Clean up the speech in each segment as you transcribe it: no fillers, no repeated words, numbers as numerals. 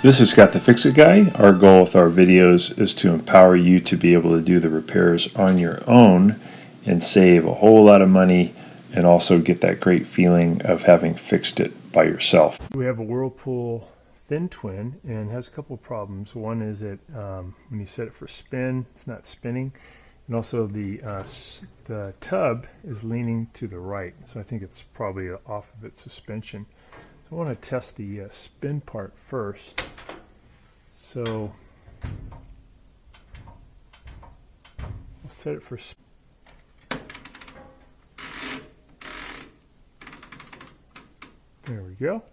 This is Scott the Fix-It Guy. Our goal with our videos is to empower you to be able to do the repairs on your own and save a whole lot of money and also get that great feeling of having fixed it by yourself. We have a Whirlpool thin twin and it has a couple of problems. One is that when you set it for spin, it's not spinning, and also the tub is leaning to the right, so I think it's probably off of its suspension. So I want to test the spin part first. So I'll set it for spin. There we go.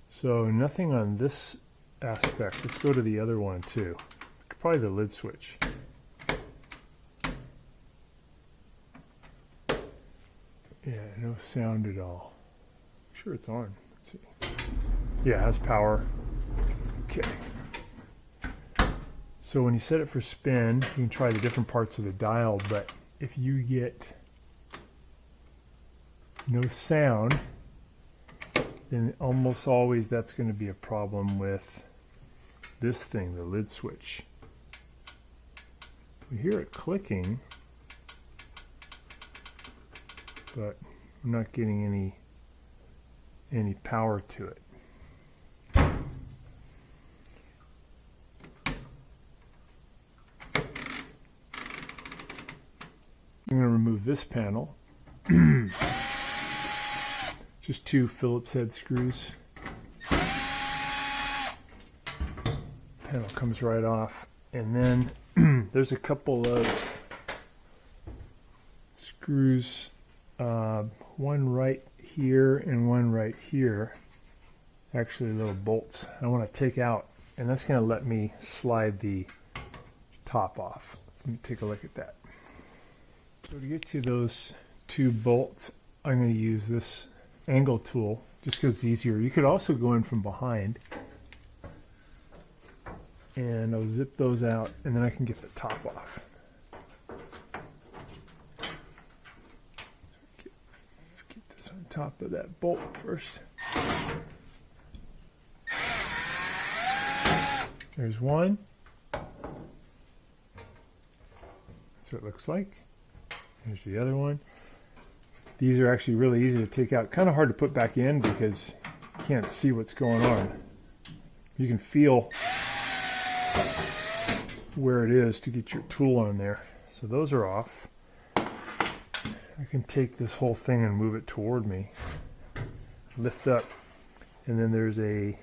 So nothing on this aspect. Let's go to the other one too. Probably the lid switch. Yeah, no sound at all. I'm sure it's on. Let's see. Yeah, it has power. Okay. So when you set it for spin, you can try the different parts of the dial, but if you get no sound, then almost always that's going to be a problem with this thing, the lid switch. We hear it clicking, but I'm not getting any power to it. I'm going to remove this panel. Just 2 Phillips head screws. Panel comes right off, and then there's a couple of screws, one right here and one right here, actually little bolts I want to take out, and that's going to let me slide the top off. Let me take a look at that. So to get to those 2 bolts, I'm going to use this angle tool just because it's easier. You could also go in from behind, and I'll zip those out, and then I can get the top off. Get this on top of that bolt first. There's one. That's what it looks like. Here's the other one. These are actually really easy to take out. Kind of hard to put back in because you can't see what's going on. You can feel where it is to get your tool on there. So those are off. I can take this whole thing and move it toward me. Lift up, and then there's a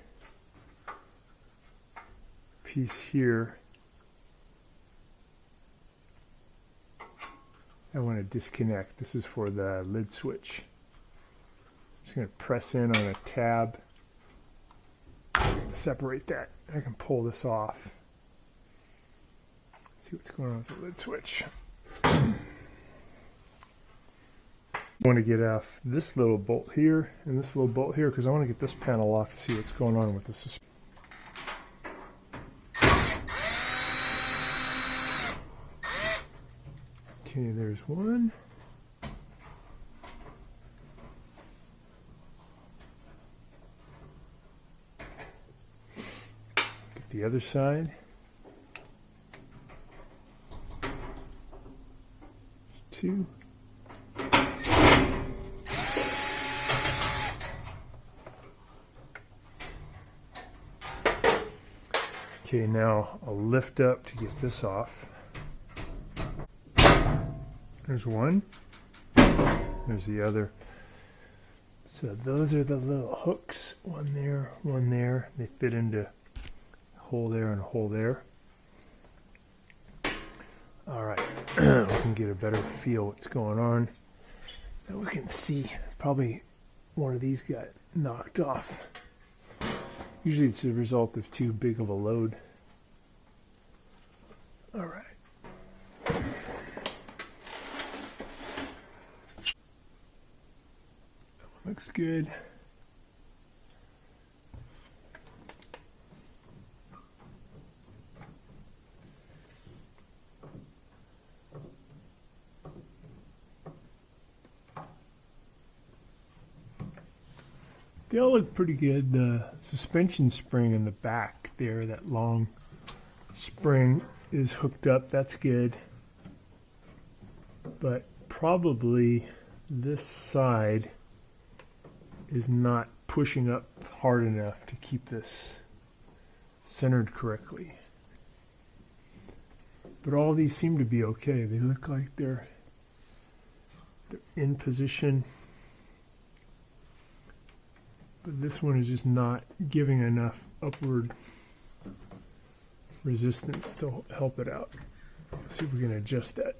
piece here I want to disconnect. This is for the lid switch. I'm just going to press in on a tab, separate that. I can pull this off. See what's going on with the lid switch. I want to get off this little bolt here and this little bolt here because I want to get this panel off to see what's going on with the suspension. Okay, there's one. Get the other side. Two. Okay, now I'll lift up to get this off. There's one. There's the other. So those are the little hooks. One there, one there. They fit into a hole there and a hole there. All right, we can get a better feel what's going on. Now we can see probably one of these got knocked off. Usually it's a result of too big of a load. All right. Looks good. They all look pretty good. The suspension spring in the back there, that long spring, is hooked up. That's good. But probably this side is not pushing up hard enough to keep this centered correctly. But all these seem to be okay. They look like they're in position. But this one is just not giving enough upward resistance to help it out. Let's see if we can adjust that.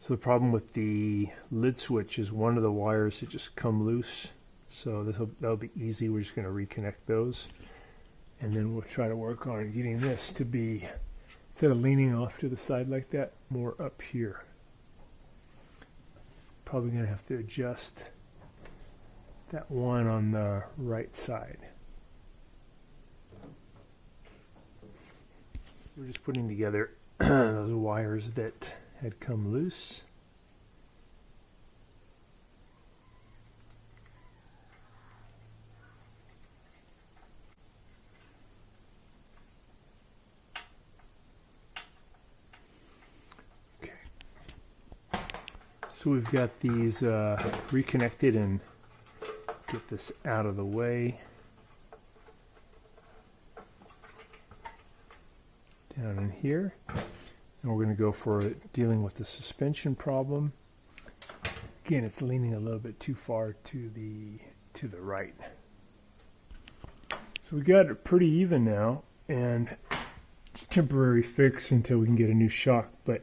So the problem with the lid switch is one of the wires that just come loose. So that'll be easy. We're just going to reconnect those. And then we'll try to work on getting this to be, instead of leaning off to the side like that, more up here. Probably going to have to adjust that one on the right side. We're just putting together those wires that had come loose. Okay. So we've got these reconnected, and get this out of the way. Down in here. And we're going to go for dealing with the suspension problem. Again, it's leaning a little bit too far to the right. So we got it pretty even now, and it's a temporary fix until we can get a new shock. But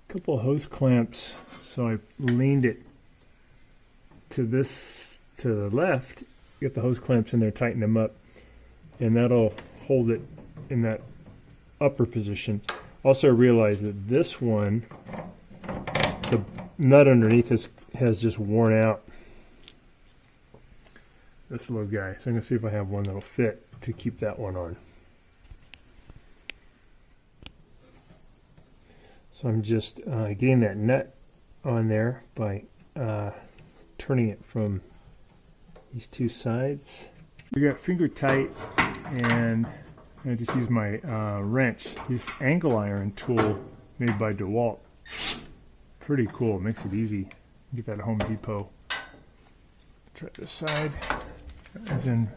a couple of hose clamps, so I leaned it to the left, get the hose clamps in there, tighten them up, and that'll hold it in that upper position. Also realize that this one, the nut underneath has just worn out. This little guy. So I'm going to see if I have one that'll fit to keep that one on. So I'm just getting that nut on there by turning it from these two sides. We got finger tight, and I just use my wrench. This angle iron tool made by DeWalt. Pretty cool. It makes it easy. Get that at Home Depot. Try this side. As in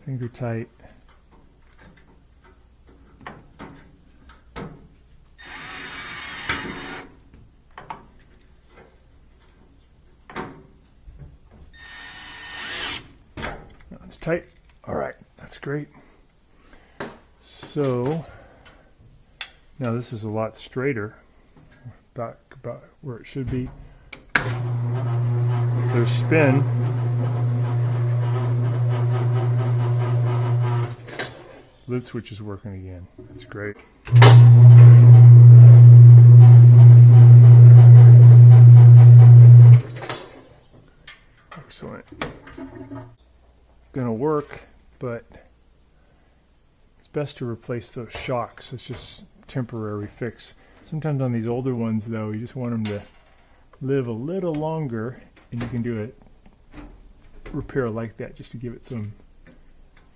finger tight. That's tight. All right, that's great. So now this is a lot straighter, about where it should be. There's spin. Lid switch is working again. That's great. Excellent. Gonna work, but it's best to replace those shocks. It's just temporary fix. Sometimes on these older ones, though, you just want them to live a little longer, and you can do a repair like that just to give it some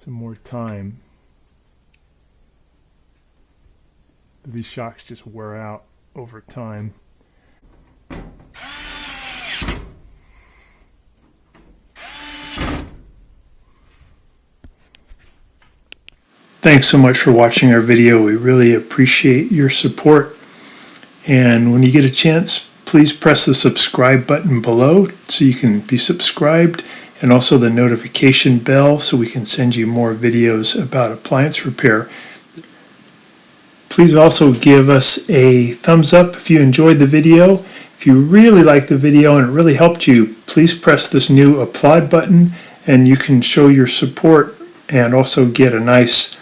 more time. These shocks just wear out over time. Thanks so much for watching our video. We really appreciate your support. And when you get a chance, please press the subscribe button below so you can be subscribed, and also the notification bell so we can send you more videos about appliance repair. Please also give us a thumbs up if you enjoyed the video. If you really liked the video and it really helped you, please press this new applaud button, and you can show your support and also get a nice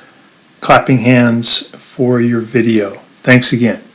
clapping hands for your video. Thanks again.